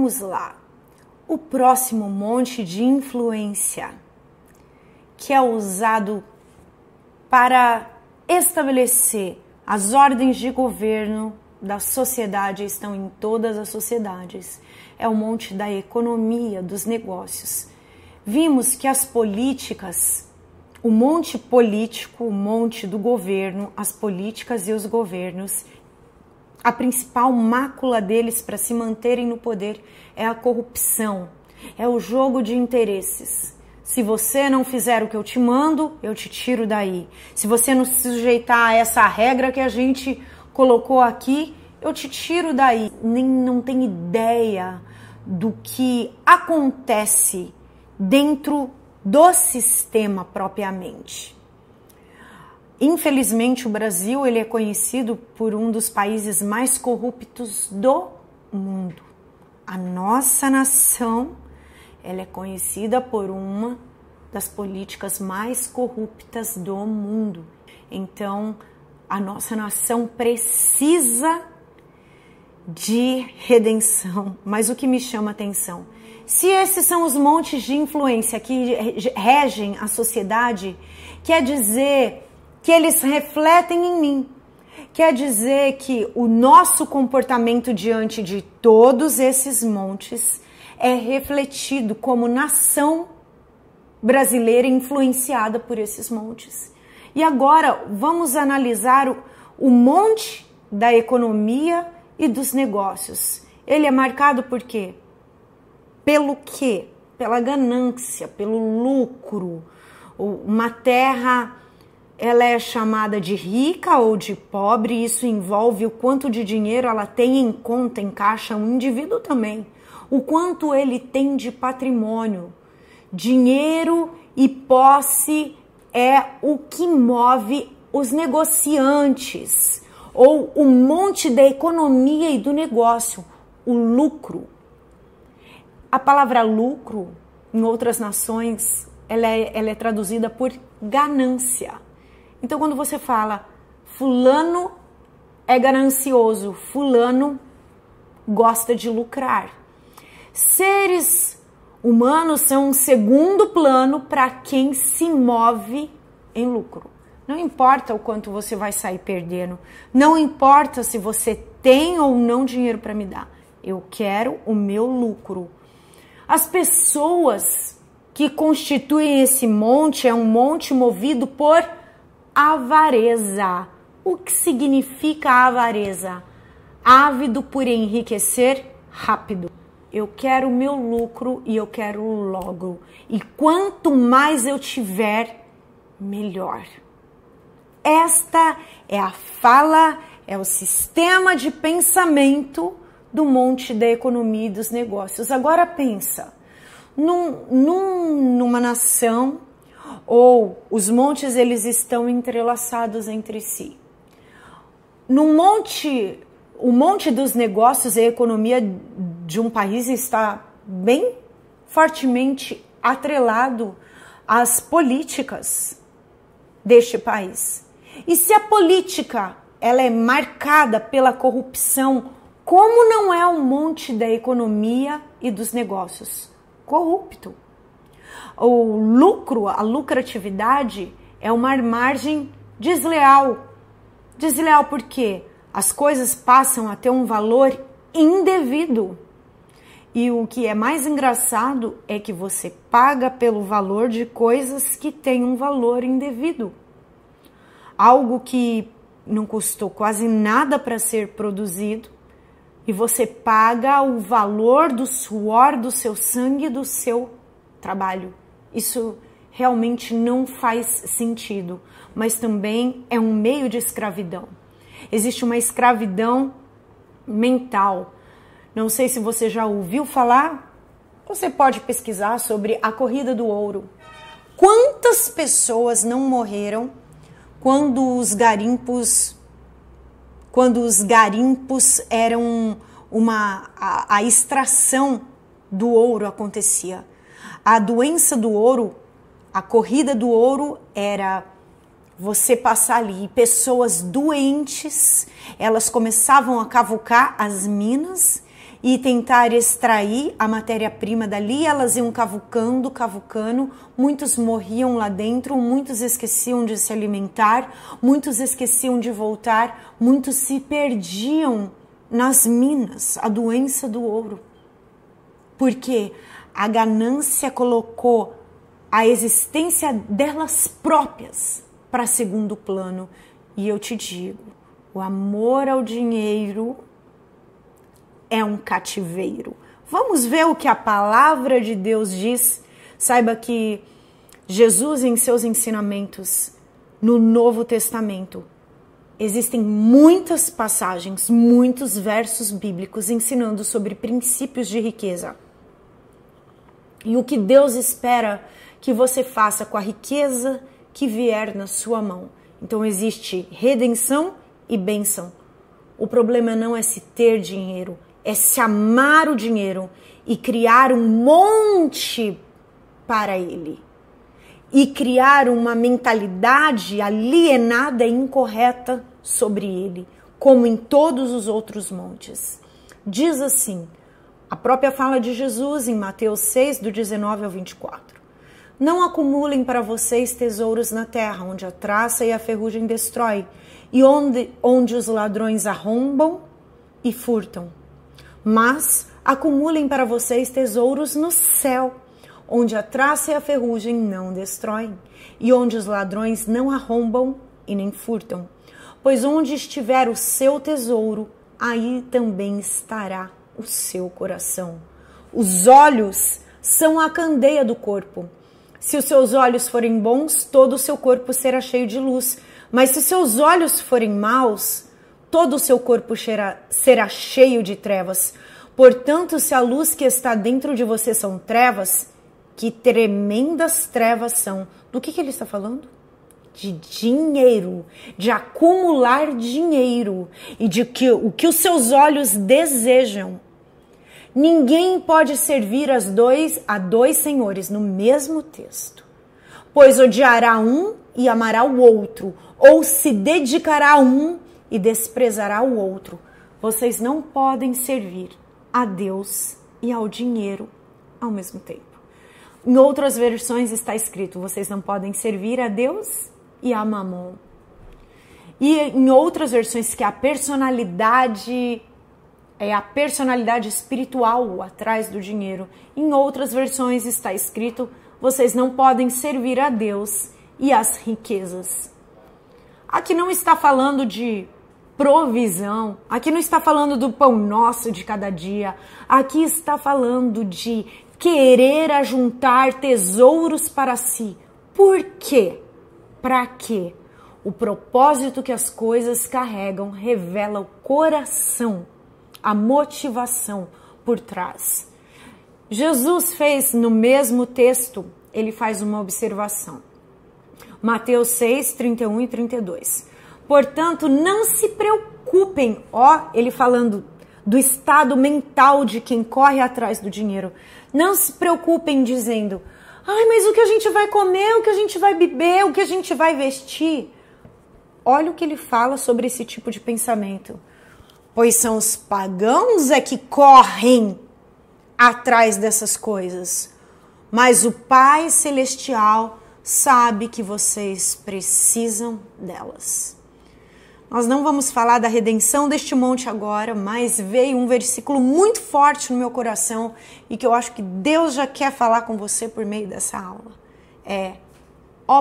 vamos lá. O próximo monte de influência que é usado para estabelecer as ordens de governo da sociedade, estão em todas as sociedades, é o monte da economia, dos negócios. Vimos que as políticas, o monte político, o monte do governo, as políticas e os governos, a principal mácula deles para se manterem no poder é a corrupção, é o jogo de interesses. Se você não fizer o que eu te mando, eu te tiro daí. Se você não se sujeitar a essa regra que a gente colocou aqui, eu te tiro daí. Não tem ideia do que acontece dentro do sistema propriamente. Infelizmente, o Brasil ele é conhecido por um dos países mais corruptos do mundo. A nossa nação ela é conhecida por uma das políticas mais corruptas do mundo. Então, a nossa nação precisa de redenção. Mas o que me chama a atenção? Se esses são os montes de influência que regem a sociedade, quer dizer que eles refletem em mim. Quer dizer que o nosso comportamento diante de todos esses montes é refletido como nação brasileira influenciada por esses montes. E agora vamos analisar o monte da economia e dos negócios. Ele é marcado por quê? Pelo quê? Pela ganância, pelo lucro. Uma terra, ela é chamada de rica ou de pobre, isso envolve o quanto de dinheiro ela tem em conta, em caixa, um indivíduo também. O quanto ele tem de patrimônio. Dinheiro e posse é o que move os negociantes, ou o monte da economia e do negócio, o lucro. A palavra lucro, em outras nações, ela é traduzida por ganância. Então, quando você fala fulano é ganancioso, fulano gosta de lucrar. Seres humanos são um segundo plano para quem se move em lucro. Não importa o quanto você vai sair perdendo, não importa se você tem ou não dinheiro para me dar. Eu quero o meu lucro. As pessoas que constituem esse monte é um monte movido por avareza. O que significa avareza? Ávido por enriquecer rápido. Eu quero o meu lucro e eu quero logo. E quanto mais eu tiver, melhor. Esta é a fala, é o sistema de pensamento do monte da economia e dos negócios. Agora pensa, numa nação, ou os montes eles estão entrelaçados entre si. O monte dos negócios e a economia de um país está bem fortemente atrelado às políticas deste país. E se a política ela é marcada pela corrupção, como não é o monte da economia e dos negócios? Corrupto. O lucro, a lucratividade é uma margem desleal. Desleal por quê? As coisas passam a ter um valor indevido. E o que é mais engraçado é que você paga pelo valor de coisas que têm um valor indevido. Algo que não custou quase nada para ser produzido e você paga o valor do suor, do seu sangue, do seu trabalho. Isso realmente não faz sentido, mas também é um meio de escravidão. Existe uma escravidão mental. Não sei se você já ouviu falar, você pode pesquisar sobre a corrida do ouro. Quantas pessoas não morreram quando os garimpos eram a extração do ouro acontecia. A doença do ouro, a corrida do ouro era você passar ali, pessoas doentes, elas começavam a cavucar as minas e tentar extrair a matéria-prima dali. Elas iam cavucando, muitos morriam lá dentro, muitos esqueciam de se alimentar, muitos esqueciam de voltar, muitos se perdiam nas minas, a doença do ouro. Porque a ganância colocou a existência delas próprias para segundo plano. E eu te digo, o amor ao dinheiro é um cativeiro. Vamos ver o que a palavra de Deus diz. Saiba que Jesus, em seus ensinamentos no Novo Testamento, existem muitas passagens, muitos versos bíblicos ensinando sobre princípios de riqueza. E o que Deus espera que você faça com a riqueza que vier na sua mão. Então existe redenção e bênção. O problema não é se ter dinheiro, é se amar o dinheiro e criar um monte para ele. E criar uma mentalidade alienada e incorreta sobre ele, como em todos os outros montes. Diz assim, a própria fala de Jesus em Mateus 6, do 19 ao 24. Não acumulem para vocês tesouros na terra, onde a traça e a ferrugem destrói, e onde os ladrões arrombam e furtam. Mas acumulem para vocês tesouros no céu, onde a traça e a ferrugem não destroem, e onde os ladrões não arrombam e nem furtam. Pois onde estiver o seu tesouro, aí também estará o seu coração. Os olhos são a candeia do corpo. Se os seus olhos forem bons, todo o seu corpo será cheio de luz. Mas se os seus olhos forem maus, todo o seu corpo será cheio de trevas. Portanto, se a luz que está dentro de você são trevas, que tremendas trevas são. Do que ele está falando? De dinheiro, de acumular dinheiro e de o que os seus olhos desejam. Ninguém pode servir a dois senhores no mesmo texto, pois odiará um e amará o outro, ou se dedicará a um e desprezará o outro. Vocês não podem servir a Deus e ao dinheiro ao mesmo tempo. Em outras versões está escrito, vocês não podem servir a Deus e a Mamon. E em outras versões que a personalidade espiritual atrás do dinheiro. Em outras versões está escrito, vocês não podem servir a Deus e as riquezas. Aqui não está falando de provisão, aqui não está falando do pão nosso de cada dia, aqui está falando de querer ajuntar tesouros para si. Por quê? Para quê? O propósito que as coisas carregam revela o coração, a motivação por trás. Jesus fez no mesmo texto, ele faz uma observação. Mateus 6, 31 e 32. Portanto, não se preocupem, ele falando do estado mental de quem corre atrás do dinheiro. Não se preocupem dizendo, mas o que a gente vai comer, o que a gente vai beber, o que a gente vai vestir? Olha o que ele fala sobre esse tipo de pensamento. Pois são os pagãos que correm atrás dessas coisas. Mas o Pai Celestial sabe que vocês precisam delas. Nós não vamos falar da redenção deste monte agora, mas veio um versículo muito forte no meu coração e que eu acho que Deus já quer falar com você por meio dessa aula.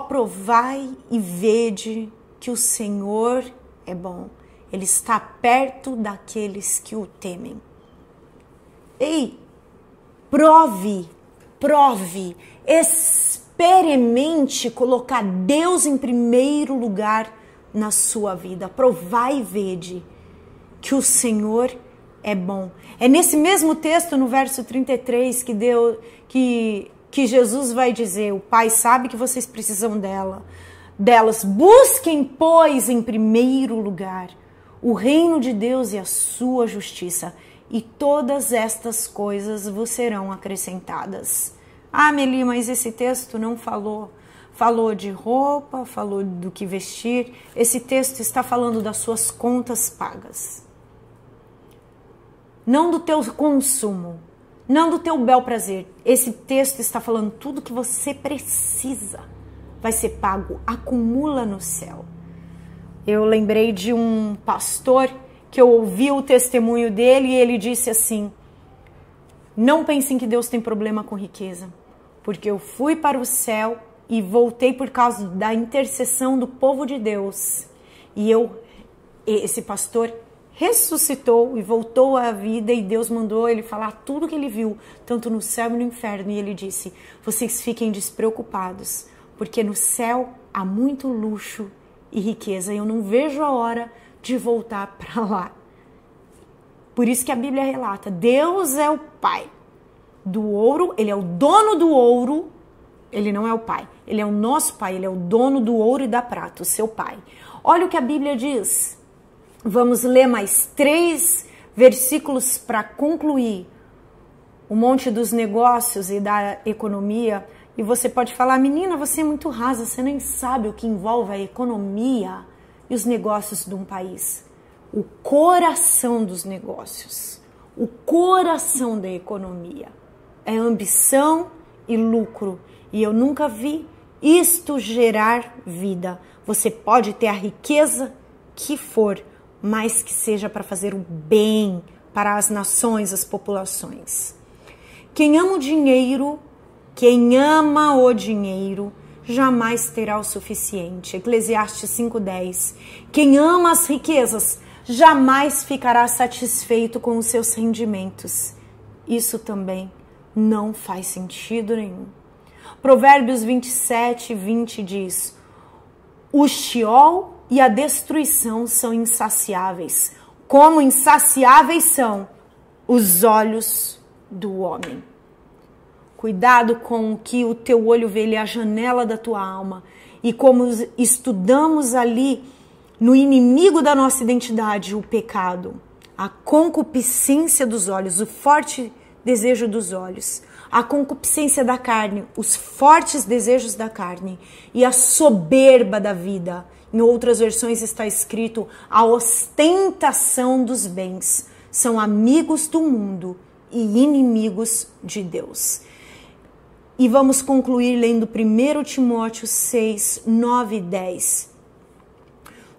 Provai e vede que o Senhor é bom. Ele está perto daqueles que o temem. Prove, experimente colocar Deus em primeiro lugar na sua vida. Provai e vede que o Senhor é bom. É nesse mesmo texto, no verso 33, que Jesus vai dizer, o Pai sabe que vocês precisam delas. Busquem, pois, em primeiro lugar o reino de Deus e a sua justiça, e todas estas coisas vos serão acrescentadas. Meli, mas esse texto não falou de roupa, falou do que vestir. Esse texto está falando das suas contas pagas. não do teu consumo, não do teu bel prazer. Esse texto está falando tudo que você precisa vai ser pago, acumula no céu. Eu lembrei de um pastor que eu ouvi o testemunho dele e ele disse assim: não pensem que Deus tem problema com riqueza, porque eu fui para o céu e voltei por causa da intercessão do povo de Deus. E esse pastor ressuscitou e voltou à vida e Deus mandou ele falar tudo que ele viu, tanto no céu e no inferno. E ele disse: vocês fiquem despreocupados, porque no céu há muito luxo e riqueza. Eu não vejo a hora de voltar para lá. Por isso que a Bíblia relata, Deus é o Pai do ouro, Ele é o dono do ouro, Ele não é o Pai, Ele é o nosso Pai, Ele é o dono do ouro e da prata, o seu Pai. Olha o que a Bíblia diz. Vamos ler mais 3 versículos para concluir o monte dos negócios e da economia. E você pode falar: menina, você é muito rasa, você nem sabe o que envolve a economia e os negócios de um país. O coração dos negócios, o coração da economia é ambição e lucro. E eu nunca vi isto gerar vida. Você pode ter a riqueza que for, mas que seja para fazer o bem para as nações, as populações. Quem ama o dinheiro, jamais terá o suficiente. Eclesiastes 5:10. Quem ama as riquezas, jamais ficará satisfeito com os seus rendimentos. Isso também não faz sentido nenhum. Provérbios 27:20 diz: o Sheol e a destruição são insaciáveis, como insaciáveis são os olhos do homem. Cuidado com o que o teu olho vê, ele é a janela da tua alma. E como estudamos ali no inimigo da nossa identidade, o pecado, a concupiscência dos olhos, o forte desejo dos olhos, a concupiscência da carne, os fortes desejos da carne e a soberba da vida. Em outras versões está escrito a ostentação dos bens. São amigos do mundo e inimigos de Deus. E vamos concluir lendo 1 Timóteo 6, 9 e 10.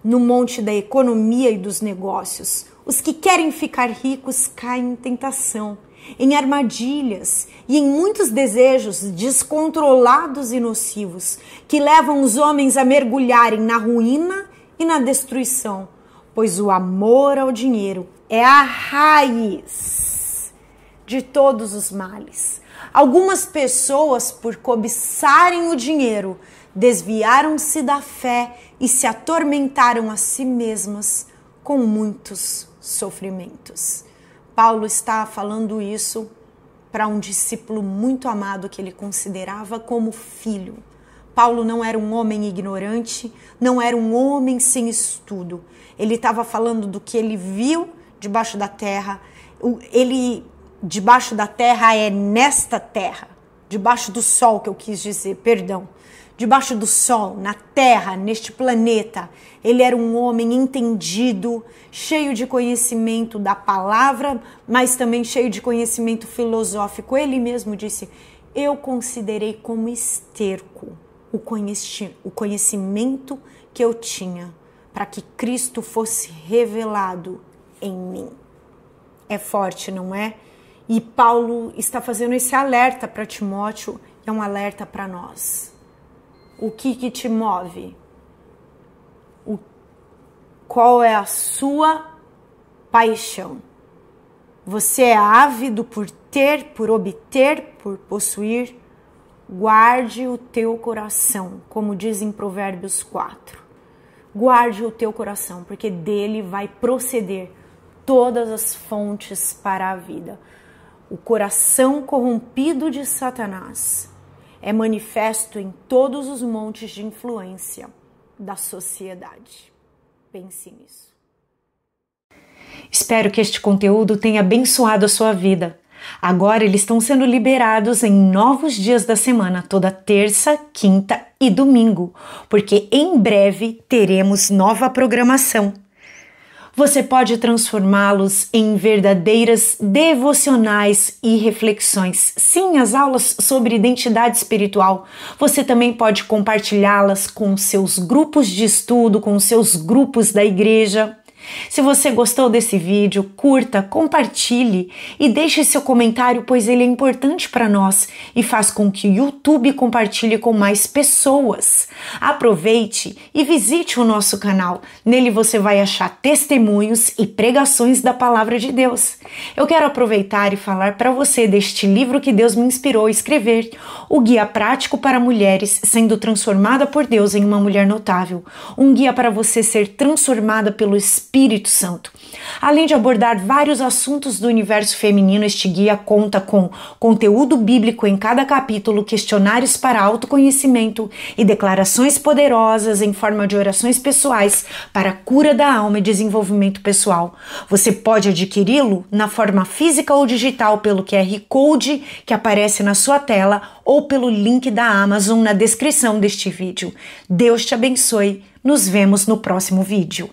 No monte da economia e dos negócios, os que querem ficar ricos caem em tentação, em armadilhas e em muitos desejos descontrolados e nocivos, que levam os homens a mergulharem na ruína e na destruição, pois o amor ao dinheiro é a raiz de todos os males. Algumas pessoas, por cobiçarem o dinheiro, desviaram-se da fé e se atormentaram a si mesmas com muitos sofrimentos. Paulo está falando isso para um discípulo muito amado que ele considerava como filho. Paulo não era um homem ignorante, não era um homem sem estudo. Ele estava falando do que ele viu debaixo da terra. Debaixo da terra é nesta terra, debaixo do sol que eu quis dizer, perdão. Debaixo do sol, na terra, neste planeta, ele era um homem entendido, cheio de conhecimento da palavra, mas também cheio de conhecimento filosófico. Ele mesmo disse: eu considerei como esterco o conhecimento que eu tinha, para que Cristo fosse revelado em mim. É forte, não é? E Paulo está fazendo esse alerta para Timóteo, e é um alerta para nós. O que te move? Qual é a sua paixão? Você é ávido por ter, por obter, por possuir? Guarde o teu coração, como diz em Provérbios 4. Guarde o teu coração, porque dele vai proceder todas as fontes para a vida. O coração corrompido de Satanás é manifesto em todos os montes de influência da sociedade. Pense nisso. Espero que este conteúdo tenha abençoado a sua vida. Agora eles estão sendo liberados em novos dias da semana, toda terça, quinta e domingo, porque em breve teremos nova programação. Você pode transformá-los em verdadeiras devocionais e reflexões. Sim, as aulas sobre identidade espiritual. Você também pode compartilhá-las com seus grupos de estudo, com seus grupos da igreja. Se você gostou desse vídeo, curta, compartilhe e deixe seu comentário, pois ele é importante para nós e faz com que o YouTube compartilhe com mais pessoas. Aproveite e visite o nosso canal. Nele você vai achar testemunhos e pregações da Palavra de Deus. Eu quero aproveitar e falar para você deste livro que Deus me inspirou a escrever, o Guia Prático para Mulheres Sendo Transformada por Deus em uma Mulher Notável. Um guia para você ser transformada pelo Espírito Santo. Além de abordar vários assuntos do universo feminino, este guia conta com conteúdo bíblico em cada capítulo, questionários para autoconhecimento e declarações poderosas em forma de orações pessoais para a cura da alma e desenvolvimento pessoal. Você pode adquiri-lo na forma física ou digital pelo QR Code que aparece na sua tela ou pelo link da Amazon na descrição deste vídeo. Deus te abençoe. Nos vemos no próximo vídeo.